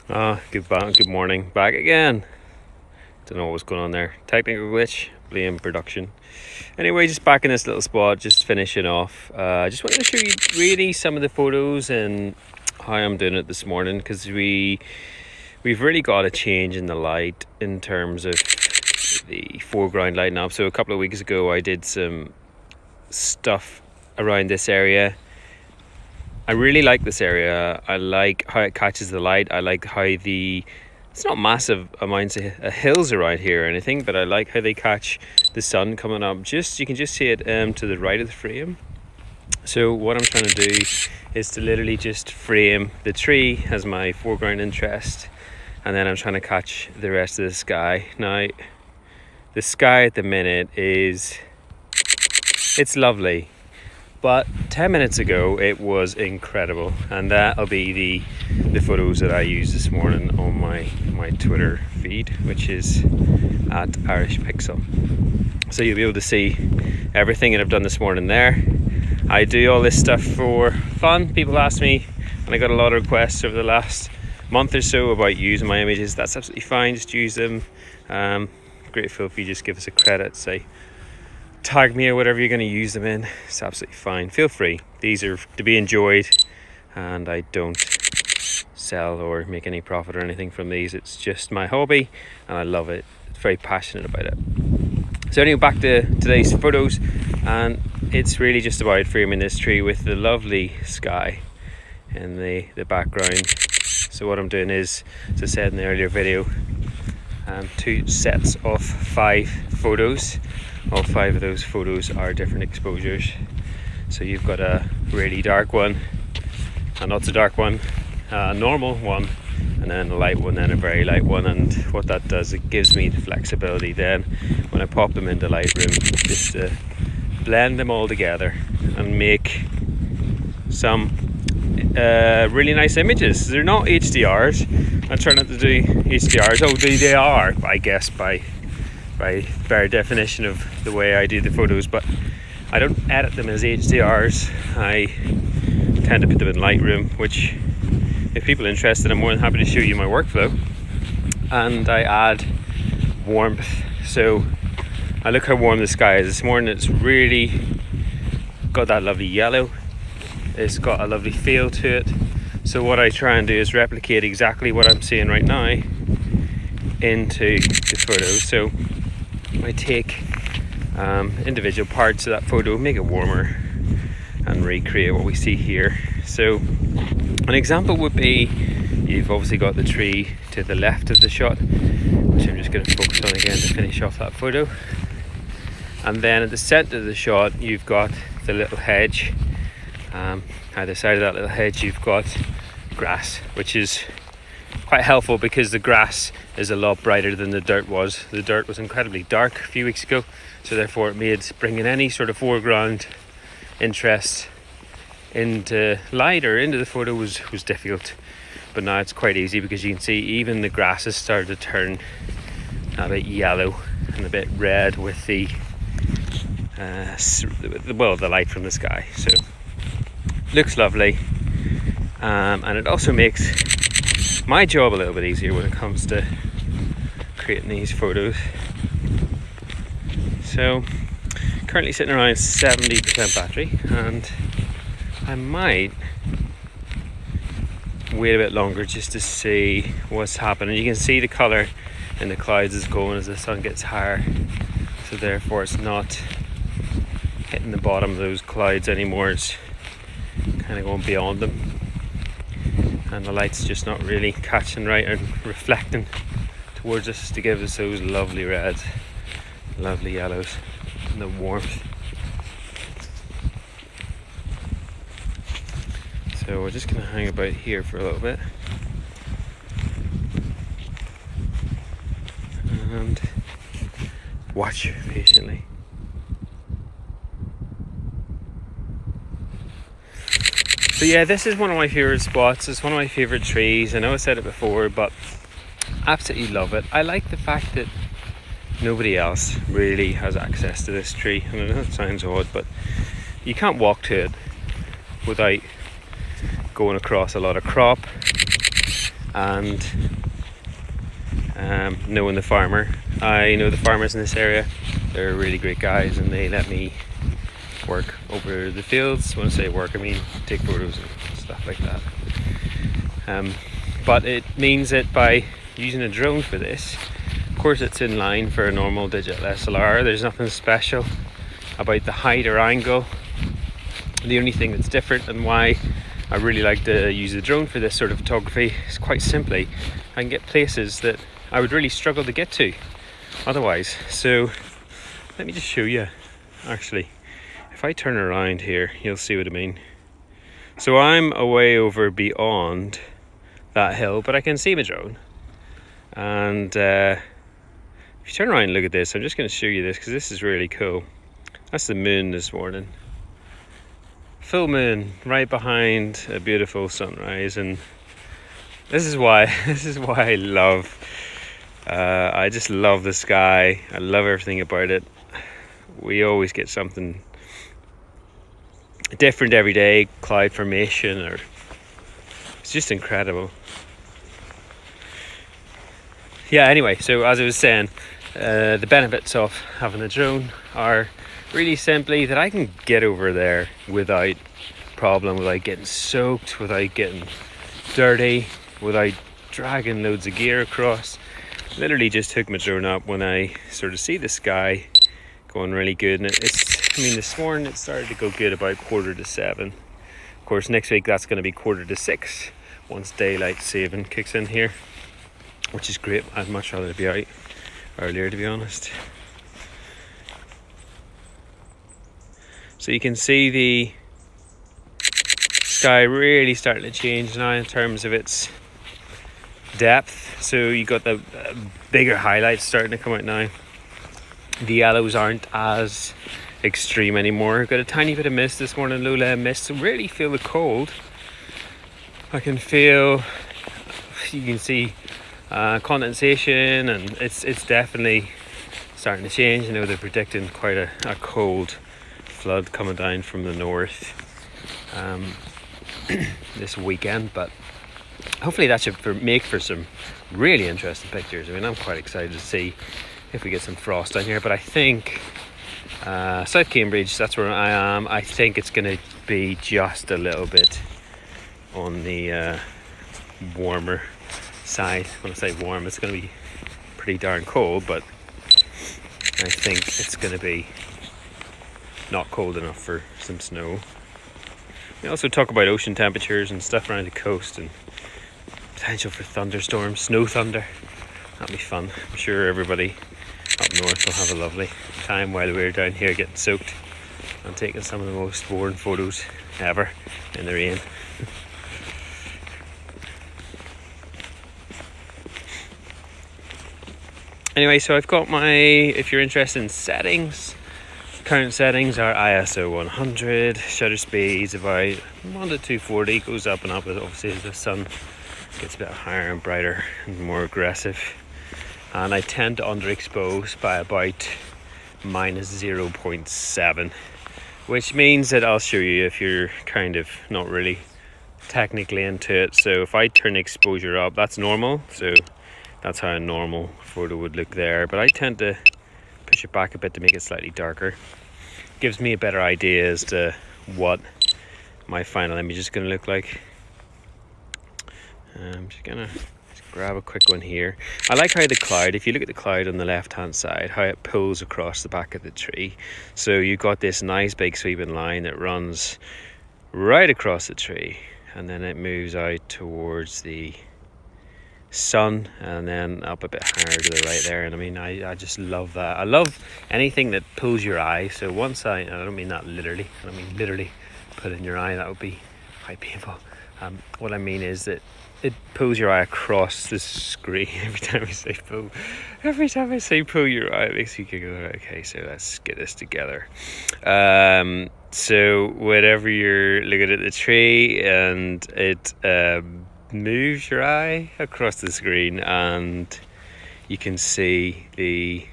Good morning. Back again. Don't know what was going on there. Technical glitch, blame production. Anyway, just back in this little spot, just finishing off. Just wanted to show you really some of the photos and how I'm doing it this morning, because we've really got a change in the light in terms of the foreground lighting up. So a couple of weeks ago, I did some stuff around this area. I really like this area. I like how it catches the light. I like how it's not massive amounts of hills around here or anything, but I like how they catch the sun coming up. You can just see it to the right of the frame. So what I'm trying to do is to literally just frame the tree as my foreground interest, and then I'm trying to catch the rest of the sky. Now, the sky at the minute it's lovely. But 10 minutes ago, it was incredible, and that'll be the photos that I use this morning on my Twitter feed, which is at Irish Pixel. So you'll be able to see everything that I've done this morning there. I do all this stuff for fun. People ask me, and I got a lot of requests over the last month or so about using my images. That's absolutely fine, just use them. Grateful if you just give us a credit, say tag me or whatever you're going to use them in. It's absolutely fine. Feel free. These are to be enjoyed, and I don't sell or make any profit or anything from these. It's just my hobby, and I love it. Very passionate about it. So anyway, back to today's photos, and it's really just about framing this tree with the lovely sky in the background. So what I'm doing is, as I said in the earlier video, 2 sets of 5 photos. All 5 of those photos are different exposures. So you've got a really dark one, a not so dark one, a normal one, and then a light one, then a very light one. And what that does, it gives me the flexibility then when I pop them into Lightroom, just to blend them all together and make some really nice images. They're not HDRs. I try not to do HDRs. Oh, they are, I guess, by bare definition of the way I do the photos, but I don't edit them as HDRs. I tend to put them in Lightroom, which, if people are interested, I'm more than happy to show you my workflow. And I add warmth. So I look how warm the sky is this morning. It's really got that lovely yellow. It's got a lovely feel to it. So what I try and do is replicate exactly what I'm seeing right now into the photo. So I take individual parts of that photo, make it warmer, and recreate what we see here. So an example would be, you've obviously got the tree to the left of the shot, which I'm just going to focus on again to finish off that photo. And then at the centre of the shot, you've got the little hedge. Either side of that little hedge, you've got grass, which is quite helpful because the grass is a lot brighter than the dirt was. The dirt was incredibly dark a few weeks ago, so therefore it made bringing any sort of foreground interest into light or into the photo was difficult. But now it's quite easy, because you can see even the grass has started to turn a bit yellow and a bit red with the light from the sky. So looks lovely, and it also makes my job a little bit easier when it comes to creating these photos. So currently sitting around 70% battery, and I might wait a bit longer just to see what's happening. You can see the colour in the clouds is going as the sun gets higher, so therefore it's not hitting the bottom of those clouds anymore. It's kind of going beyond them, and the light's just not really catching right and reflecting towards us to give us those lovely reds, lovely yellows, and the warmth. So we're just going to hang about here for a little bit and watch patiently. So yeah, this is one of my favourite spots. It's one of my favourite trees. I know I said it before, but absolutely love it. I like the fact that nobody else really has access to this tree. And I know it sounds odd, but you can't walk to it without going across a lot of crop, and knowing the farmer. I know the farmers in this area. They're really great guys, and they let me work over the fields. When I say work, I mean take photos and stuff like that. But it means that by using a drone for this, of course it's in line for a normal digital SLR. There's nothing special about the height or angle. The only thing that's different, and why I really like to use the drone for this sort of photography, is quite simply I can get places that I would really struggle to get to otherwise. So let me just show you. Actually, if I turn around here, you'll see what I mean. So I'm away over beyond that hill, but I can see my drone. And if you turn around and look at this, I'm just going to show you this because this is really cool. That's the moon this morning. Full moon right behind a beautiful sunrise, and this is why I love. I just love the sky. I love everything about it. We always get something different every day, cloud formation, or it's just incredible. Yeah, anyway, so as I was saying, the benefits of having a drone are really simply that I can get over there without problem, without getting soaked, without getting dirty, without dragging loads of gear across. Literally just hook my drone up when I sort of see the sky going really good. And this morning it started to go good about 6:45. Of course, next week that's going to be 5:45 once daylight saving kicks in here, which is great. I'd much rather be out earlier, to be honest. So you can see the sky really starting to change now in terms of its depth. So you got the bigger highlights starting to come out now. The yellows aren't as extreme anymore. Got a tiny bit of mist this morning, low level mist. So really feel the cold. I can feel, you can see condensation, and it's definitely starting to change. I know they're predicting quite a cold flood coming down from the north this weekend, but hopefully that should make for some really interesting pictures. I mean, I'm quite excited to see if we get some frost down here, but I think South Cambridge, that's where I am. I think it's going to be just a little bit on the warmer side. When I say warm, it's going to be pretty darn cold, but I think it's going to be not cold enough for some snow. We also talk about ocean temperatures and stuff around the coast and potential for thunderstorms, snow thunder. That'll be fun. I'm sure everybody up north will have a lovely time while we're down here getting soaked and taking some of the most boring photos ever in the rain. Anyway, so I've got my, if you're interested in settings, current settings are ISO 100, shutter speeds about 1 to 240, goes up and up obviously as the sun gets a bit higher and brighter and more aggressive. And I tend to underexpose by about minus 0.7, which means that I'll show you if you're kind of not really technically into it. So if I turn exposure up, that's normal, so that's how a normal photo would look there, but I tend to push it back a bit to make it slightly darker. Gives me a better idea as to what my final image is going to look like. I'm just gonna grab a quick one here. I like how the cloud, if you look at the cloud on the left hand side, how it pulls across the back of the tree. So you've got this nice big sweeping line that runs right across the tree, and then it moves out towards the sun and then up a bit higher to the right there. And I mean, I just love that. I love anything that pulls your eye. So once I don't mean that literally, I don't mean literally put in your eye, that would be quite painful. What I mean is that it pulls your eye across the screen. Every time I say pull your eye, it makes you go, okay, so let's get this together. So whenever you're looking at the tree and it moves your eye across the screen, and you can see the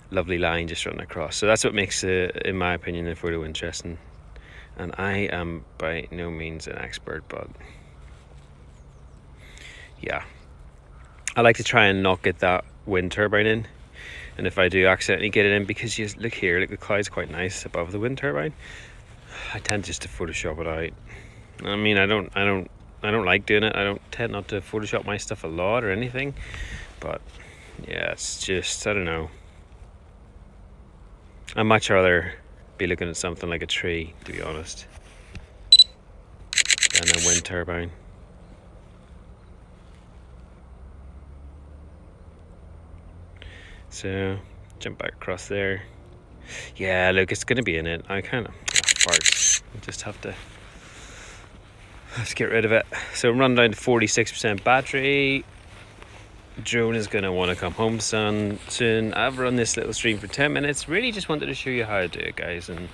lovely line just running across. So that's what makes it, in my opinion, the photo interesting. And I am by no means an expert, but yeah, I like to try and not get that wind turbine in. And if I do accidentally get it in, because you look here, look, the cloud's quite nice above the wind turbine, I tend just to Photoshop it out. I mean, I don't like doing it. I don't tend not to Photoshop my stuff a lot or anything, but yeah, it's just, I don't know. I'd much rather be looking at something like a tree, to be honest, than a wind turbine. So, jump back across there. Yeah, look, it's gonna be in it. I kind of farts. I just have to get rid of it. So I'm running down to 46% battery. Drone is gonna want to come home soon. I've run this little stream for 10 minutes. Really just wanted to show you how to do it, guys and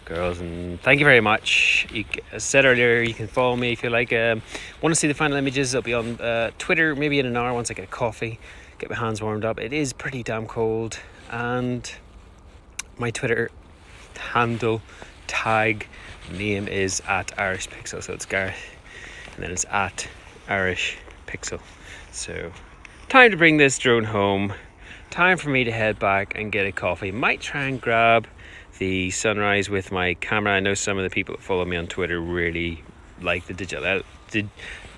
girls, and thank you very much. As said earlier, you can follow me if you like. Want to see the final images? I'll be on Twitter maybe in an hour once I get a coffee, get my hands warmed up. It is pretty damn cold, and my Twitter handle tag name is @IrishPixel, so it's Gareth and then it's @IrishPixel. So time to bring this drone home, time for me to head back and get a coffee. Might try and grab the sunrise with my camera. I know some of the people that follow me on Twitter really like the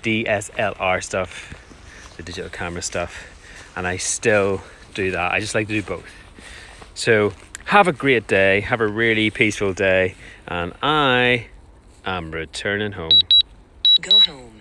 DSLR stuff, the digital camera stuff, and I still do that. I just like to do both. So have a great day, have a really peaceful day, and I am returning home. Go home.